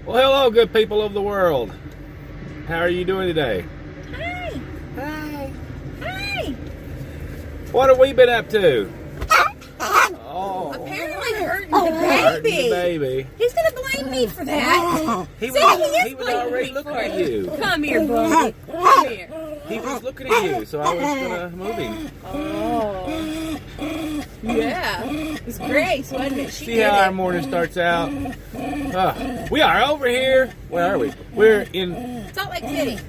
Well, hello, good people of the world. How are you doing today? Hi. Hi. Hi. What have we been up to? Oh, Apparently hurting the hurting baby. the baby. He's gonna blame me for that. He See, was, he he was blaming already me looking for at it. you. Come here, buddy. Come here. He was looking at you, so I was gonna move him. Oh. Yeah. It was Grace, wasn't it? She See did how our it. morning starts out? We are over here. Where are we? We're in Salt Lake City.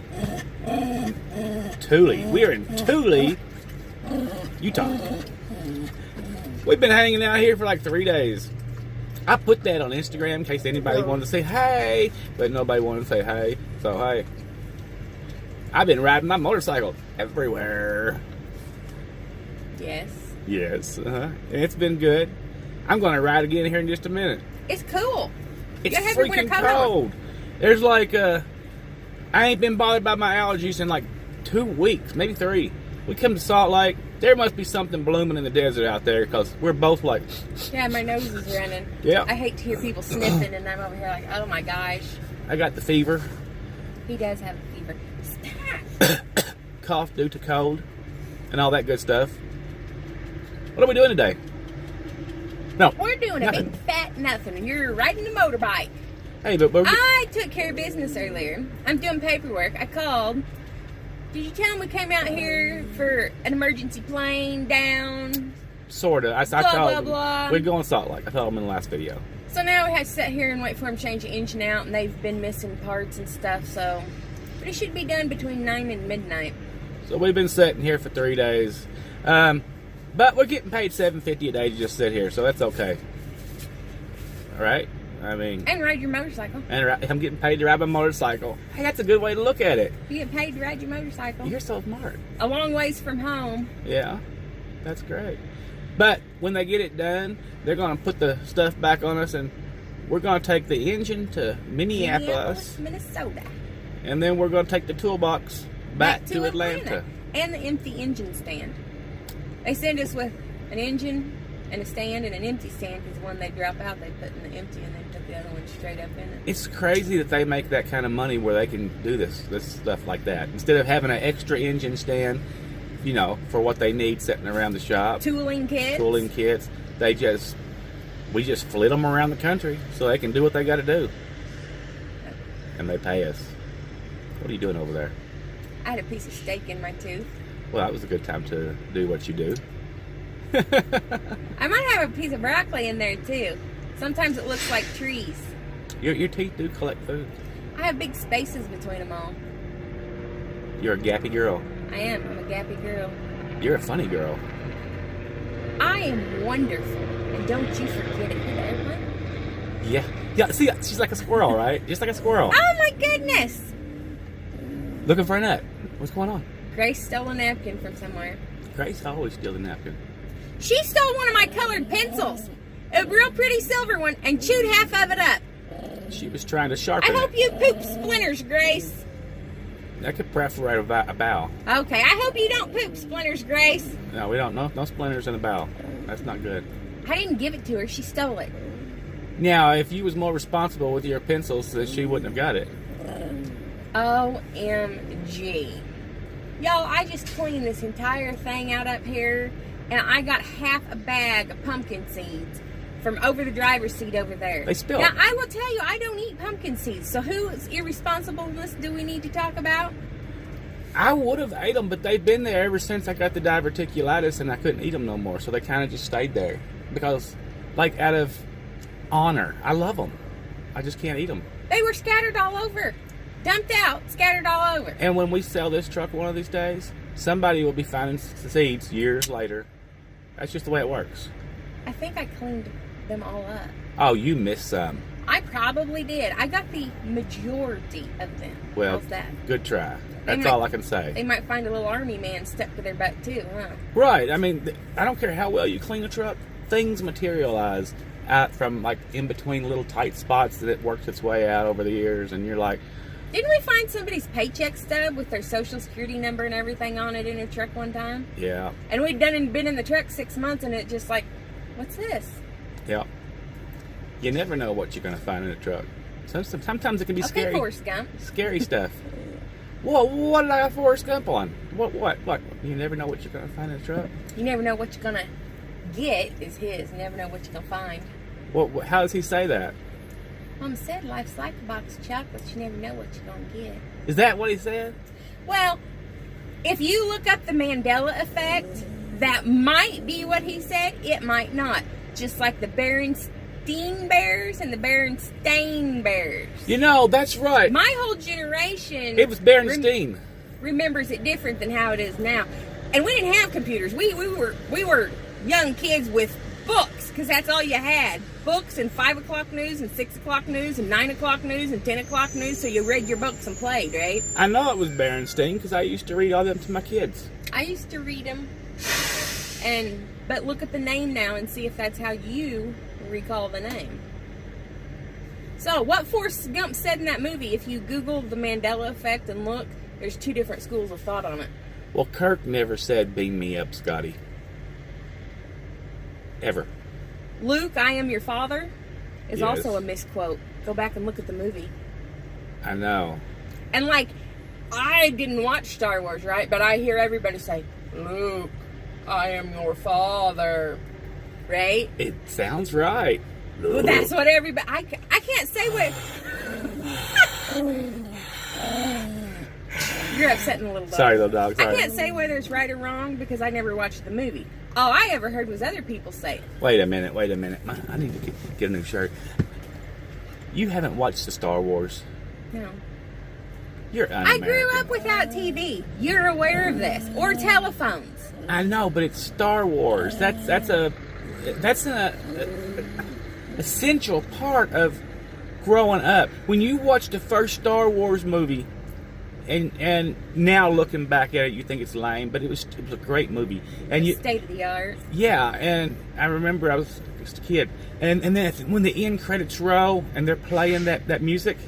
Thule. We are in Thule, Utah. We've been hanging out here for like 3 days. I put that on Instagram in case anybody wanted to say hey, but nobody wanted to say hey. So hey, I've been riding my motorcycle everywhere. Yes. Yes, it's been good. I'm going to ride again here in just a minute. It's cool. It's You gotta have your freaking winter coat on. cold. There's like I ain't been bothered by my allergies in like 2 weeks, maybe 3. We come to Salt Lake. There must be something blooming in the desert out there because we're both like. Yeah, my nose is running. Yeah. I hate to hear people sniffing, and I'm over here like, oh my gosh. I got the fever, He does have a fever. Stop. cough due to cold, and all that good stuff. What are we doing today? No. We're doing a Nothing. big fat nothing, and you're riding a motorbike. Hey, but we're I took care of business earlier. I'm doing paperwork. I called. Did you tell them we came out here for an emergency plane down? sorta. I Blah, told blah, them blah. we're going to Salt Lake. I told them in the last video. So now we have to sit here and wait for them to change the engine out, and they've been missing parts and stuff, so. But it should be done between 9 and midnight. So we've been sitting here for 3 days, but we're getting paid $7.50 a day to just sit here, so that's okay. All right. I mean, And ride your motorcycle. and I'm getting paid to ride my motorcycle. Hey, that's a good way to look at it. You get paid to ride your motorcycle. You're so smart. A long ways from home. Yeah, that's great. But when they get it done, they're going to put the stuff back on us, and we're going to take the engine to Minneapolis, Minnesota. and then we're going to take the toolbox back to Atlanta. And the empty engine stand. They send us with an engine and a stand and an empty stand, because the one they drop out they put in the empty, and then took the other one straight up in it. It's crazy that they make that kind of money where they can do this stuff like that. Instead of having an extra engine stand, you know, for what they need sitting around the shop, Tooling kits. tooling kits, we just flit them around the country so they can do what they got to do. And they pay us. What are you doing over there? I had a piece of steak in my tooth. Well, that was a good time to do what you do. I might have a piece of broccoli in there too. Sometimes it looks like trees. Your teeth do collect food. I have big spaces between them all. You're a gappy girl. I am. I'm a gappy girl. You're a funny girl. I am wonderful. And don't you forget it, you airplane. Yeah. See, she's like a squirrel, right? Just like a squirrel. Oh my goodness! Looking for a nut. What's going on? Grace stole a napkin from somewhere. Grace always steals a napkin. She stole one of my colored pencils. A real pretty silver one, and chewed half of it up. She was trying to I sharpen hope it. you poop splinters, Grace. I could perforate a bow. Okay, I hope you don't poop splinters, Grace. No, we don't. No splinters in the bow. That's not good. I didn't give it to her. She stole it. Now, if you was more responsible with your pencils, then she wouldn't have got it. OMG. Y'all, I just cleaned this entire thing out up here, and I got half a bag of pumpkin seeds from over the driver's seat over there. They spilled. Now, I will tell you, I don't eat pumpkin seeds, so whose irresponsibleness do we need to talk about? I would have ate them, but they've been there ever since I got the diverticulitis, and I couldn't eat them no more. So they kind of just stayed there because, like, out of honor, I love them. I just can't eat them. They were scattered all over. Dumped out, scattered all over. And when we sell this truck one of these days, somebody will be finding seeds years later. That's just the way it works. I think I cleaned them all up. Oh, you missed some. I probably did. I got the majority of them. Well, How's that? good try. That's might- all I can say. They might find a little army man stuck to their butt too, huh? Right. I mean, I don't care how well you clean a truck. Things materialize out from, like, in between little tight spots that it works its way out over the years, and you're like, Didn't we find somebody's paycheck stub with their social security number and everything on it in a truck one time? yeah, And we'd been in the truck 6 months, and it just like, what's this? yeah. You never know what you're going to find in a truck. Sometimes it can be Okay, scary. Forrest Gump. Scary stuff. Whoa, what did I have Forrest Gump on? What? You never know what you're gonna find in the truck. You never know what you're gonna get is his. You never know what you're gonna find. How does he say that? Mom said life's like a box of chocolates. You never know what you're gonna get. Is that what he said? Well, if you look up the Mandela effect, that might be what he said. It might not. Just like the Berenstain Bears and the Berenstain Bears. You know, that's right. My whole generation... It was Berenstain. Remembers it different than how it is now. And we didn't have computers. We were young kids with books, because that's all you had. Books and 5 o'clock news and 6 o'clock news and 9 o'clock news and 10 o'clock news, so you read your books and played, right? I know it was Berenstain because I used to read all them to my kids. I used to read them. But look at the name now and see if that's how you recall the name. So, what Forrest Gump said in that movie, if you Google the Mandela effect and look, there's 2 different schools of thought on it. Well, Kirk never said, beam me up, Scotty. Ever. Luke, I am your father, is Yes. also a misquote. Go back and look at the movie. I know. And I didn't watch Star Wars, right? But I hear everybody say, Luke, I am your father. Right? It sounds right. Well, that's what everybody... I can't say what... You're upsetting the little dog. Sorry, little dog. Sorry. I can't say whether it's right or wrong because I never watched the movie. All I ever heard was other people say it. Wait a minute. I need to get a new shirt. You haven't watched the Star Wars. No. You're un-American. I grew up without TV. You're aware of this. Or telephones. I know, but it's Star Wars. That's an essential part of growing up. When you watch the first Star Wars movie, and now looking back at it, you think it's lame, but it was a great movie. And State of the art. Yeah, and I remember I was just a kid, and then when the end credits roll and they're playing that music,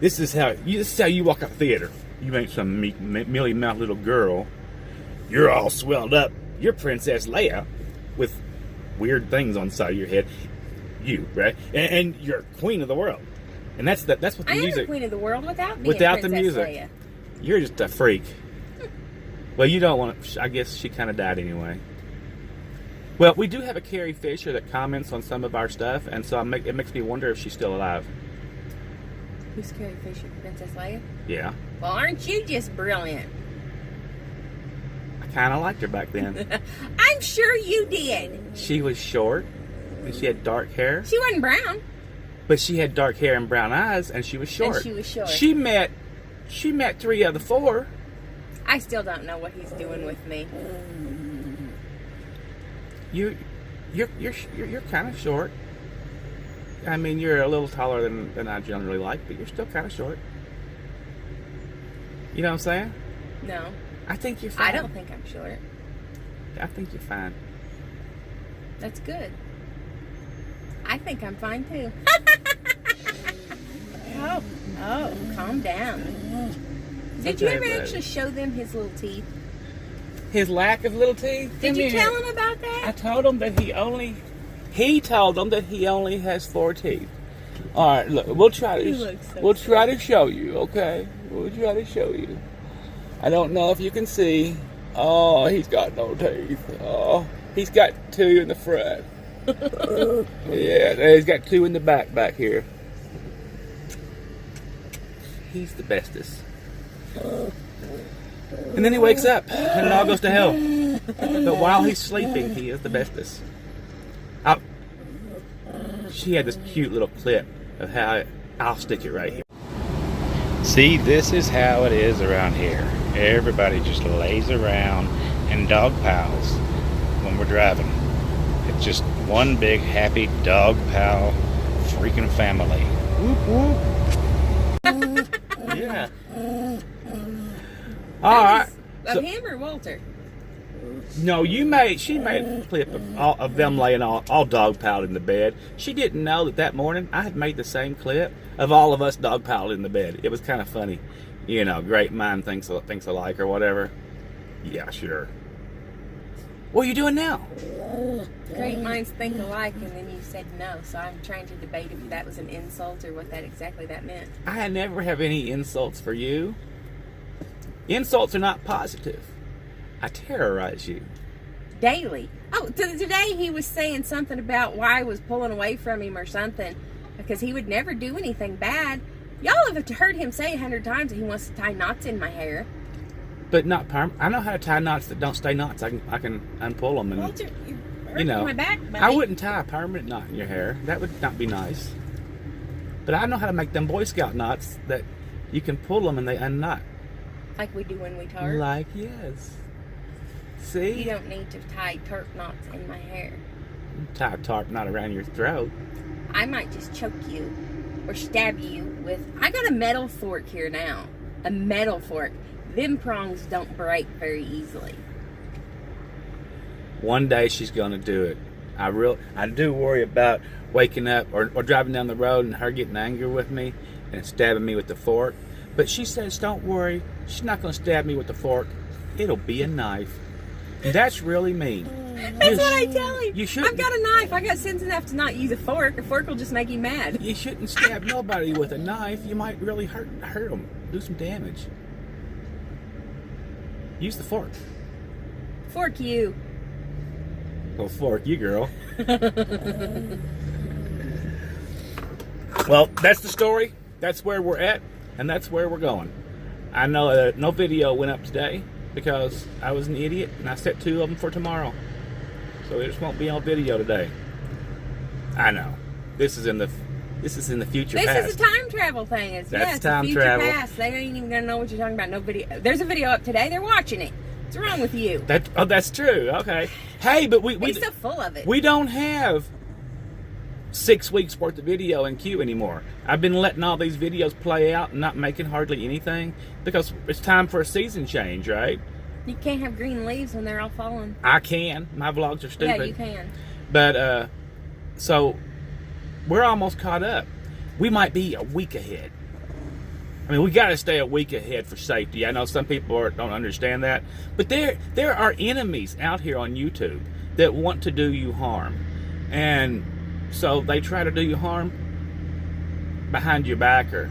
this is how you walk out the theater. You ain't some mealy mouthed little girl. You're all swelled up. You're Princess Leia with weird things on the side of your head. You, right? And you're queen of the world. And that's what the music. I am the queen of the world without being without Princess the music. Leia. You're just a freak. Well, you don't want to. I guess she kind of died anyway. Well, we do have a Carrie Fisher that comments on some of our stuff, and so it makes me wonder if she's still alive. Who's Carrie Fisher? Princess Leia? Yeah. Well, aren't you just brilliant? I kind of liked her back then. I'm sure you did. She was short, and she had dark hair. She wasn't brown. But she had dark hair and brown eyes, and she was short. And she was short. She met 3 of the 4. I still don't know what he's doing with me. You're kind of short. I mean, you're a little taller than I generally like, but you're still kind of short. You know what I'm saying? No. I think you're fine. I don't think I'm short. I think you're fine. That's good. I think I'm fine too. Oh, calm down. Did you ever actually show them his little teeth? His lack of little teeth? Did you tell him about that? I told him that he told them that he only has 4 teeth. All right, look, we'll try to show you, okay? We'll try to show you. I don't know if you can see. Oh, he's got no teeth. Oh, he's got 2 in the front. Yeah, he's got 2 in the back here. He's the bestest. And then he wakes up and it all goes to hell. But while he's sleeping, he is the bestest. She had this cute little clip of how I'll stick it right here. See, this is how it is around here. Everybody just lays around and dog piles when we're driving. It's just one big happy dog pal freaking family. Whoop whoop. Yeah. All right. Of him or Walter? No, she made a clip of them laying all dog piled in the bed. She didn't know that morning I had made the same clip of all of us dog piled in the bed. It was kind of funny. You know, great mind thinks alike or whatever. Yeah, sure. What are you doing now? Great minds think alike, and then you said no. So I'm trying to debate if that was an insult or what that exactly that meant. I never have any insults for you. Insults are not positive. I terrorize you. Daily. Oh, today he was saying something about why I was pulling away from him or something, because he would never do anything bad. Y'all have heard him say 100 times that he wants to tie knots in my hair. But not I know how to tie knots that don't stay knots. I can unpull them and Well, you know. my back, buddy. I wouldn't tie a permanent knot in your hair. That would not be nice. But I know how to make them Boy Scout knots that you can pull them and they unknot. Like we do when we tarp. Like yes. See? You don't need to tie tarp knots in my hair. Tie a tarp knot around your throat. I might just choke you or stab you with... I got a metal fork here now. A metal fork. Them prongs don't break very easily. One day she's going to do it. I do worry about waking up or driving down the road and her getting angry with me and stabbing me with the fork. But she says, don't worry. She's not going to stab me with the fork. It'll be a knife. And that's really mean. That's what I tell him. You shouldn't. I've got a knife. I got sense enough to not use a fork. A fork will just make you mad. You shouldn't stab nobody with a knife. You might really hurt them. Do some damage. Use the fork. Fork you. Well, fork you, girl. Well, that's the story. That's where we're at, and that's where we're going. I know no video went up today because I was an idiot, and I set 2 of them for tomorrow. So it just won't be on video today. I know. This is in the future This past. is a time travel thing. It's Time future travel. past. They ain't even gonna know what you're talking about. No video. There's a video up today. They're watching it. What's wrong with you? That's true. Okay. Hey, but He's so full of it. we don't have 6 weeks worth of video in queue anymore. I've been letting all these videos play out and not making hardly anything because it's time for a season change, right? You can't have green leaves when they're all falling. I can. My vlogs are stupid. Yeah, you can. But so we're almost caught up. We might be a week ahead. I mean, we got to stay a week ahead for safety. I know some people don't understand that, but there are enemies out here on YouTube that want to do you harm, and so they try to do you harm behind your back or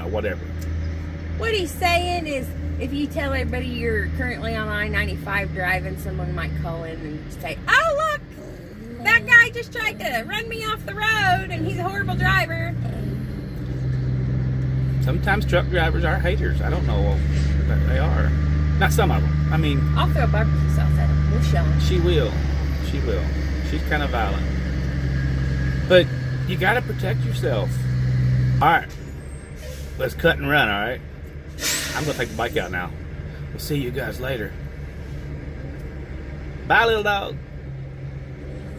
whatever. What he's saying is, if you tell everybody you're currently on I-95 driving, someone might call in and say, "Oh, look, that guy just tried to run me off the road, and he's a horrible driver." Sometimes truck drivers are haters. I don't know, but they are. Not some of them. I mean, I'll throw barbecue sauce at him. We'll show him. she will. She will. She's kind of violent. But you got to protect yourself. All right. Let's cut and run, all right? I'm going to take the bike out now. We'll see you guys later. Bye, little dog.